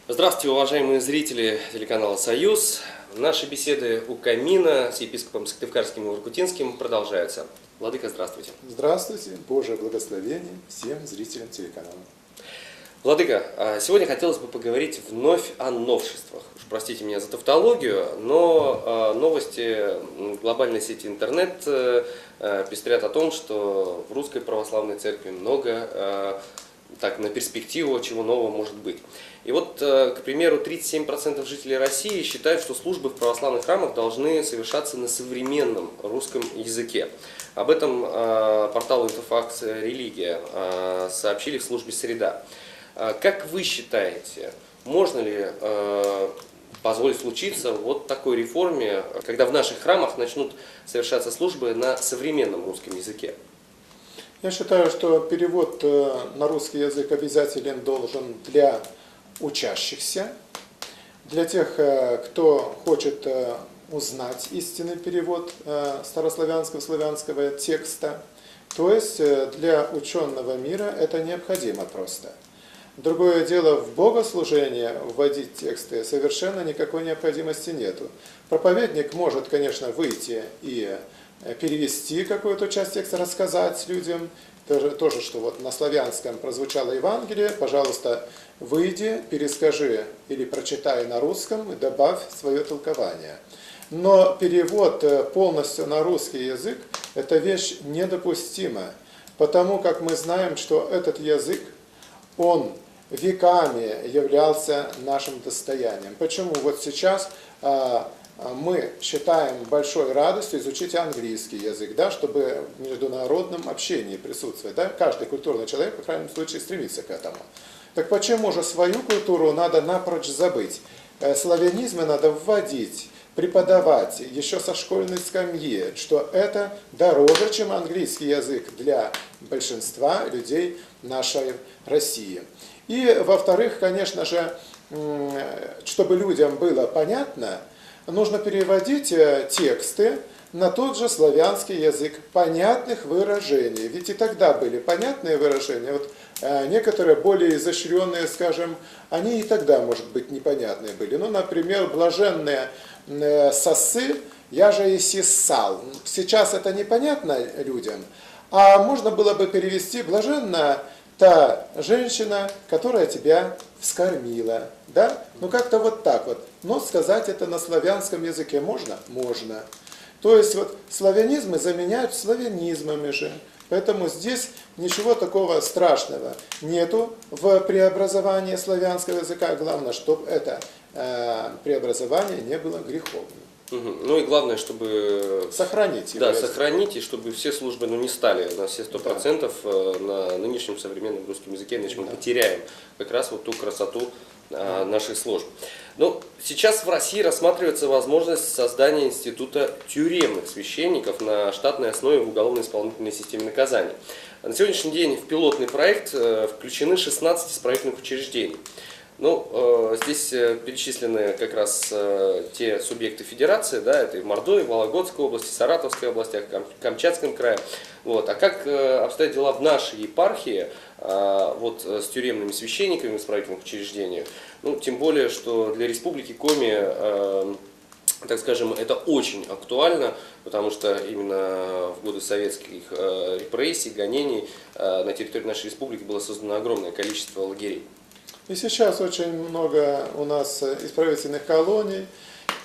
Здравствуйте, уважаемые зрители телеканала «Союз». Наши беседы у камина с епископом Сыктывкарским и Воркутинским продолжаются. Владыка, здравствуйте. Здравствуйте, Божие благословение всем зрителям телеканала. Владыка, сегодня хотелось бы поговорить вновь о новшествах. Уж простите меня за тавтологию, но новости глобальной сети интернет пестрят о том, что в Русской Православной Церкви много так, на перспективу, чего нового может быть. И вот, к примеру, 37% жителей России считают, что службы в православных храмах должны совершаться на современном русском языке. Об этом порталу «Интерфакс Религия» сообщили в службе «Среда». Как вы считаете, можно ли позволить случиться вот такой реформе, когда в наших храмах начнут совершаться службы на современном русском языке? Я считаю, что перевод на русский язык обязателен должен для учащихся, для тех, кто хочет узнать истинный перевод старославянского, славянского текста. То есть для ученого мира это необходимо просто. Другое дело, в богослужение вводить тексты совершенно никакой необходимости нету. Проповедник может, конечно, выйти и перевести какую-то часть текста, рассказать людям. Тоже, что вот на славянском прозвучало Евангелие, пожалуйста, выйди, перескажи или прочитай на русском и добавь свое толкование. Но перевод полностью на русский язык – это вещь недопустима, потому как мы знаем, что этот язык, он веками являлся нашим достоянием. Почему вот сейчас мы считаем большой радостью изучить английский язык, да, чтобы в международном общении присутствовать. Да? Каждый культурный человек, по крайнем случае, стремится к этому. Так почему же свою культуру надо напрочь забыть? Славянизмы надо вводить, преподавать еще со школьной скамьи, что это дороже, чем английский язык для большинства людей нашей России. И, во-вторых, конечно же, чтобы людям было понятно, нужно переводить тексты на тот же славянский язык понятных выражений. Ведь и тогда были понятные выражения. Вот некоторые более изощренные, скажем, они и тогда, может быть, непонятные были. Ну, например, блаженные сосы, я же и сисал. Сейчас это непонятно людям, а можно было бы перевести блаженная та женщина, которая тебя вскормила. Да? Ну как-то вот так вот. Но сказать это на славянском языке можно? Можно. То есть вот славянизмы заменяют славянизмами же. Поэтому здесь ничего такого страшного нету в преобразовании славянского языка. Главное, чтобы это преобразование не было греховным. Ну и главное, чтобы сохранить его. Да, сохранить, и чтобы все службы не стали на все 100% на нынешнем современном русском языке, иначе мы потеряем как раз вот ту красоту наших служб. Но сейчас в России рассматривается возможность создания института тюремных священников на штатной основе в уголовно-исполнительной системе наказания. На сегодняшний день в пилотный проект включены 16 исправительных учреждений. Ну, здесь перечислены как раз те субъекты федерации, да, это и в Мордовии, Вологодской области, Саратовской области, Камчатском крае. Вот. А как обстоят дела в нашей епархии вот, с тюремными священниками в исправительных учреждениях? Ну, тем более, что для Республики Коми, так скажем, это очень актуально, потому что именно в годы советских репрессий, гонений на территории нашей республики было создано огромное количество лагерей. И сейчас очень много у нас исправительных колоний,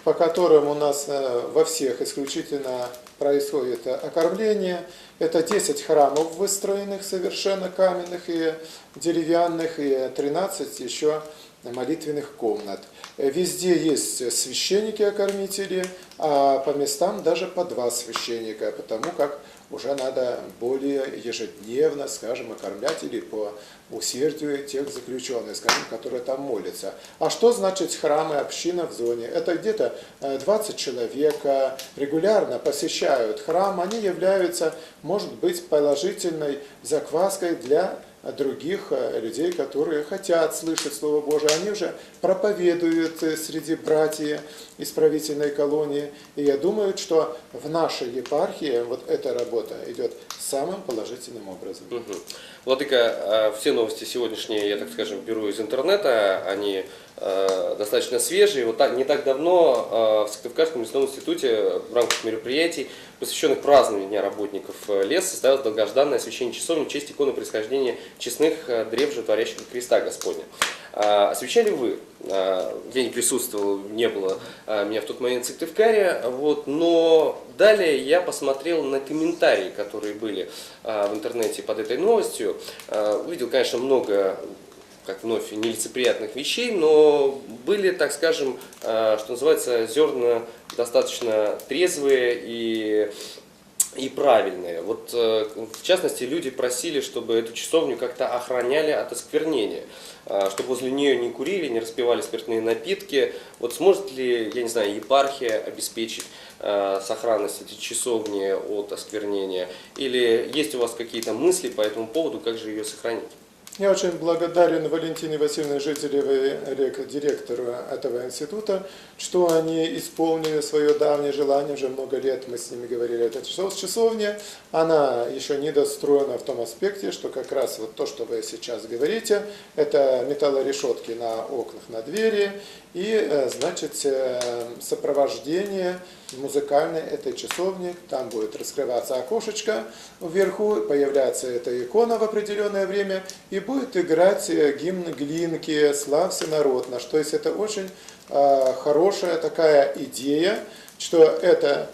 по которым у нас во всех исключительно происходит окормление. Это 10 храмов выстроенных, совершенно каменных и деревянных, и 13 еще молитвенных комнат. Везде есть священники-окормители, а по местам даже по 2 священника, потому как уже надо более ежедневно, скажем, окормлять или по усердию тех заключенных, скажем, которые там молятся. А что значит храм и община в зоне? Это где-то 20 человек регулярно посещают храм, они являются, может быть, положительной закваской для других людей, которые хотят слышать Слово Божие. Они уже проповедуют среди братьев исправительной колонии. И я думаю, что в нашей епархии вот эта работа идет самым положительным образом. Владыка, все новости сегодняшние, я так скажем, беру из интернета, они достаточно свежий. Вот так, не так давно в Сыктывкарском лесном институте в рамках мероприятий, посвященных празднованию Дня работников леса, состоялось долгожданное освящение часовни в честь иконы происхождения честных древ животворящего креста Господня. Освящали вы? Я не присутствовал, не было меня в тот момент в Сыктывкаре, вот, но далее я посмотрел на комментарии, которые были в интернете под этой новостью. Увидел, конечно, много, как вновь, нелицеприятных вещей, но были, так скажем, что называется, зерна достаточно трезвые и правильные. Вот, в частности, люди просили, чтобы эту часовню как-то охраняли от осквернения, чтобы возле нее не курили, не распивали спиртные напитки. Вот сможет ли, я не знаю, епархия обеспечить сохранность этой часовни от осквернения? Или есть у вас какие-то мысли по этому поводу, как же ее сохранить? Я очень благодарен Валентине Васильевне Жителевой, директору этого института, что они исполнили свое давнее желание. Уже много лет мы с ними говорили, эта часовня, она еще недостроена в том аспекте, что как раз вот то, что вы сейчас говорите, это металлорешетки на окнах, на двери и, значит, сопровождение музыкальной этой часовни. Там будет раскрываться окошечко вверху, появляется эта икона в определенное время и будет играть гимн Глинки «Славься народ наш». То есть это очень хорошая такая идея, что эта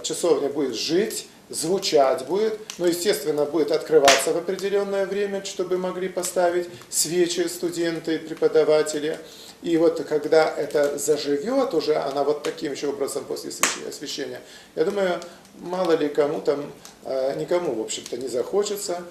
часовня будет жить, звучать будет, но, естественно, будет открываться в определенное время, чтобы могли поставить свечи студенты, преподаватели. И вот когда это заживет уже, она вот таким еще образом после освящения, я думаю, мало ли кому там, никому, в общем-то, не захочется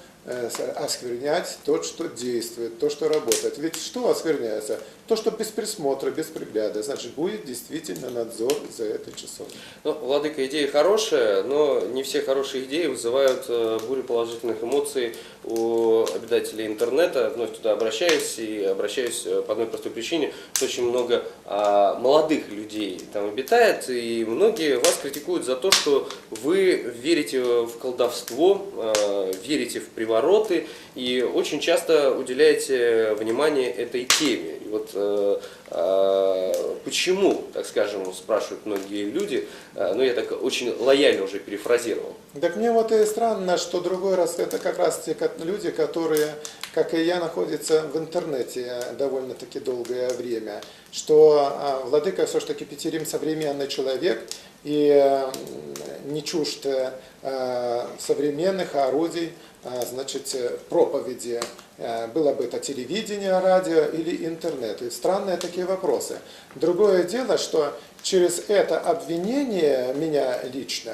осквернять то, что действует, то, что работает. Ведь что оскверняется? То, что без присмотра, без пригляда. Значит, будет действительно надзор за этой часовней. Ну, владыка, идея хорошая, но не все хорошие идеи вызывают бурю положительных эмоций у обитателей интернета. Вновь туда обращаюсь по одной простой причине, что очень много молодых людей там обитает, и многие вас критикуют за то, что вы верите в колдовство, верите в привороты и очень часто уделяете внимание этой теме. И вот почему, так скажем, спрашивают многие люди, но я так очень лояльно уже перефразировал. Так мне вот и странно, что другой раз это как раз те люди, которые, как и я, находятся в интернете довольно-таки долгое время, что владыка все-таки Петерим современный человек и не чужд современных орудий, значит, проповеди, было бы это телевидение, радио или интернет. И странные такие вопросы. Другое дело, что через это обвинение меня лично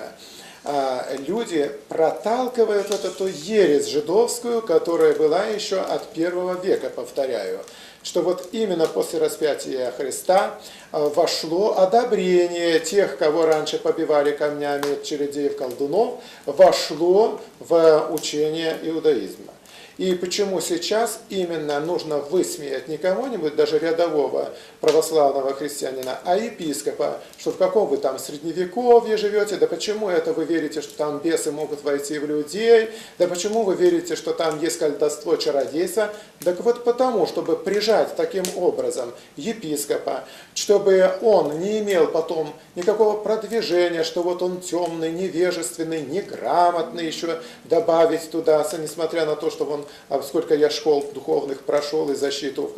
люди проталкивают вот эту ересь жидовскую, которая была еще от 1 века, повторяю, что вот именно после распятия Христа вошло одобрение тех, кого раньше побивали камнями, чередеев, колдунов, вошло в учение иудаизма. И почему сейчас именно нужно высмеять не кого-нибудь, даже рядового православного христианина, а епископа, что в каком вы там средневековье живете, да почему это вы верите, что там бесы могут войти в людей, да почему вы верите, что там есть колдовство, чародейство, так вот потому, чтобы прижать таким образом епископа, чтобы он не имел потом никакого продвижения, что вот он темный, невежественный, неграмотный, еще добавить туда, несмотря на то, что он сколько я школ духовных прошел, и защиту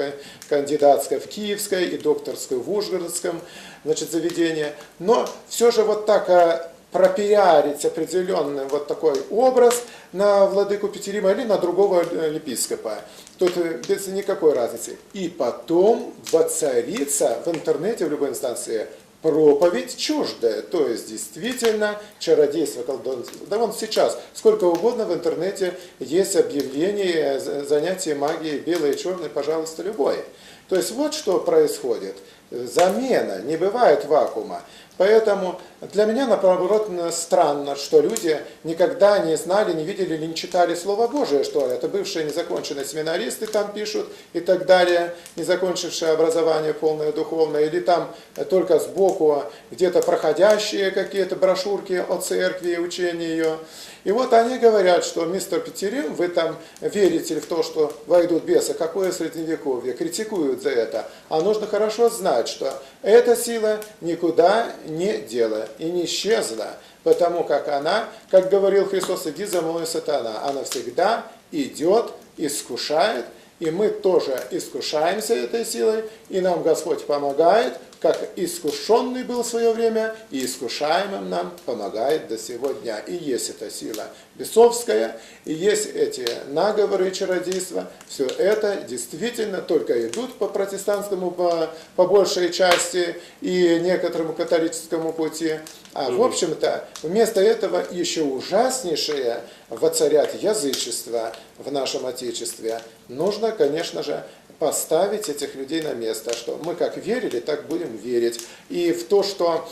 кандидатской в Киевской, и докторскую в Ужгородском, значит, заведении. Но все же вот так пропиарить определенный вот такой образ на владыку Петерима или на другого епископа. Тут без никакой разницы. И потом воцарится в интернете, в любой инстанции, проповедь чуждая, то есть действительно чародейство, колдунство. Да вон сейчас сколько угодно в интернете есть объявления, занятия магией, белое и черное, пожалуйста, любое. То есть вот что происходит. Замена, не бывает вакуума. Поэтому для меня, наоборот, странно, что люди никогда не знали, не видели или не читали Слово Божие, что это бывшие незаконченные семинаристы там пишут и так далее, не закончившие образование полное духовное, или там только сбоку где-то проходящие какие-то брошюрки о церкви и учении ее. И вот они говорят, что мистер Петерим, вы там верите в то, что войдут бесы, какое средневековье, критикуют за это. А нужно хорошо знать, что эта сила никуда не дела и не исчезла, потому как она, как говорил Христос, иди за мной, сатана, она всегда идет, искушает, и мы тоже искушаемся этой силой, и нам Господь помогает, как искушенный был в свое время, и искушаемым нам помогает до сего дня. И есть эта сила бесовская, и есть эти наговоры и чародейства. Все это действительно только идут по протестантскому, по большей части, и некоторому католическому пути. А в общем-то, вместо этого еще ужаснейшее воцарят язычество в нашем Отечестве. Нужно, конечно же, поставить этих людей на место, что мы как верили, так будем верить. И в то, что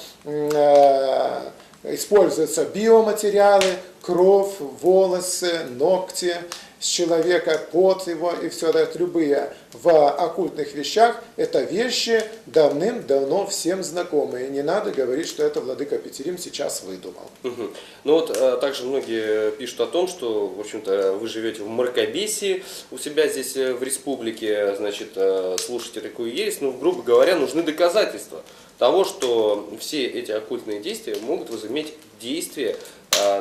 используются биоматериалы, кровь, волосы, ногти с человека, пот его и все это, любые в оккультных вещах, это вещи давным-давно всем знакомые. Не надо говорить, что это владыка Петерим сейчас выдумал. Угу. Ну вот также многие пишут о том, что, в общем-то, вы живете в мракобесии у себя здесь в республике, значит, слушаете такую ересь, ну, грубо говоря, нужны доказательства того, что все эти оккультные действия могут возыметь действие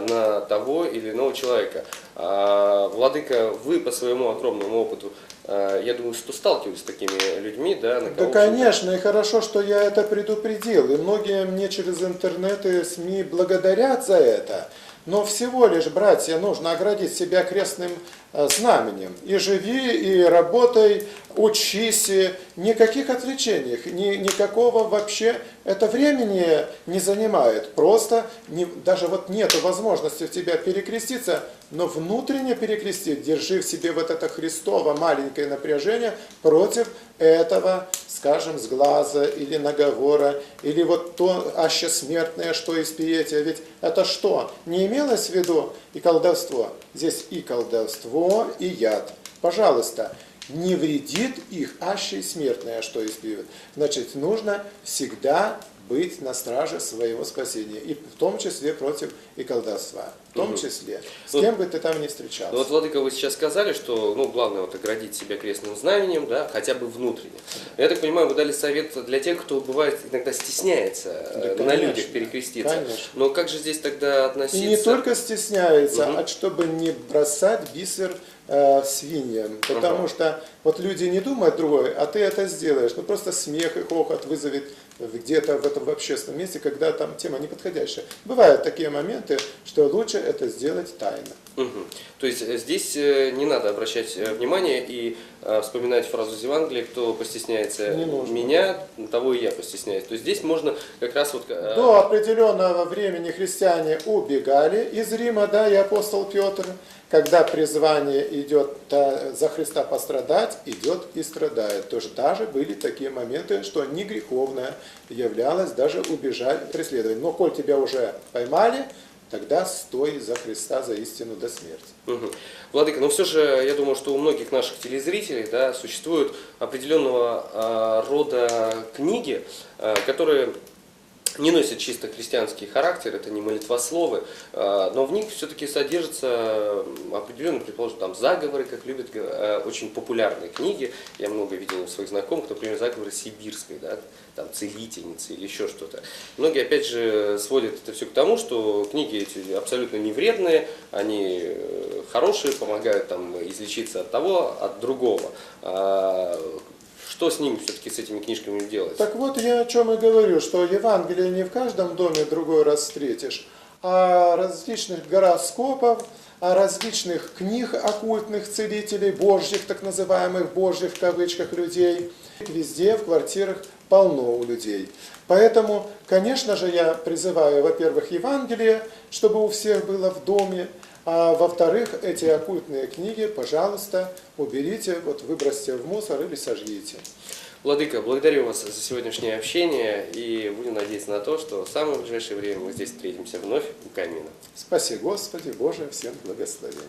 на того или иного человека. Владыка, вы по своему огромному опыту, я думаю, что сталкивались с такими людьми, да? Да, конечно, и хорошо, что я это предупредил. И многие мне через интернет и СМИ благодарят за это. Но всего лишь, братья, нужно оградить себя крестным знаменем. И живи, и работай, учись, никаких отвлечений, никакого вообще это времени не занимает. Просто даже вот нет возможности в тебя перекреститься, но внутренне перекрестить, держи в себе вот это Христово маленькое напряжение против этого, скажем, сглаза или наговора, или вот то аще смертное, что из пиетия. Ведь это что? Не имелось в виду и колдовство? Здесь и колдовство, и яд. Пожалуйста, не вредит их аще смертное, что испьют. Значит, нужно всегда быть на страже своего спасения. И в том числе против и колдовства. В том числе. С кем бы ты там ни встречался. Ну вот, владыка, вы сейчас сказали, что главное вот оградить себя крестным знаменем, да, хотя бы внутренне. Я так понимаю, вы дали совет для тех, кто бывает иногда стесняется на людях перекреститься. Конечно. Но как же здесь тогда относиться? И не только стесняется, а чтобы не бросать бисер свиньям. Потому что вот люди не думают другое, а ты это сделаешь. Ну просто смех и хохот вызовет где-то в этом общественном месте, когда там тема неподходящая. Бывают такие моменты, что лучше это сделать тайно. То есть здесь не надо обращать внимание и вспоминать фразу из Евангелия: кто постесняется меня, того и я постесняюсь. То есть здесь можно как раз вот... До определенного времени христиане убегали из Рима, да, и апостол Петр, когда призвание идет за Христа пострадать, идет и страдает. Тоже даже были такие моменты, что не греховное являлось даже убежать преследовать. Но коль тебя уже поймали, тогда стой за Христа, за истину до смерти. Владыка, но все же, я думаю, что у многих наших телезрителей, да, существуют определенного рода книги, которые не носят чисто христианский характер, это не молитвословы, но в них все-таки содержатся определенные, предположим, там заговоры, как любят очень популярные книги. Я много видел у своих знакомых, например, заговоры сибирской, да, там целительницы или еще что-то. Многие, опять же, сводят это все к тому, что книги эти абсолютно не вредные, они хорошие, помогают там излечиться от того, от другого. Что с ними все-таки, с этими книжками делать? Так вот я о чем и говорю, что Евангелие не в каждом доме другой раз встретишь, а различных гороскопов, о различных книг оккультных целителей, божьих, так называемых божьих в кавычках людей. Везде в квартирах полно у людей. Поэтому, конечно же, я призываю, во-первых, Евангелие, чтобы у всех было в доме, а во-вторых, эти оккультные книги, пожалуйста, уберите, вот выбросьте в мусор или сожгите. Владыка, благодарю вас за сегодняшнее общение и будем надеяться на то, что в самое ближайшее время мы здесь встретимся вновь у камина. Спаси Господи, Боже, всем благословения.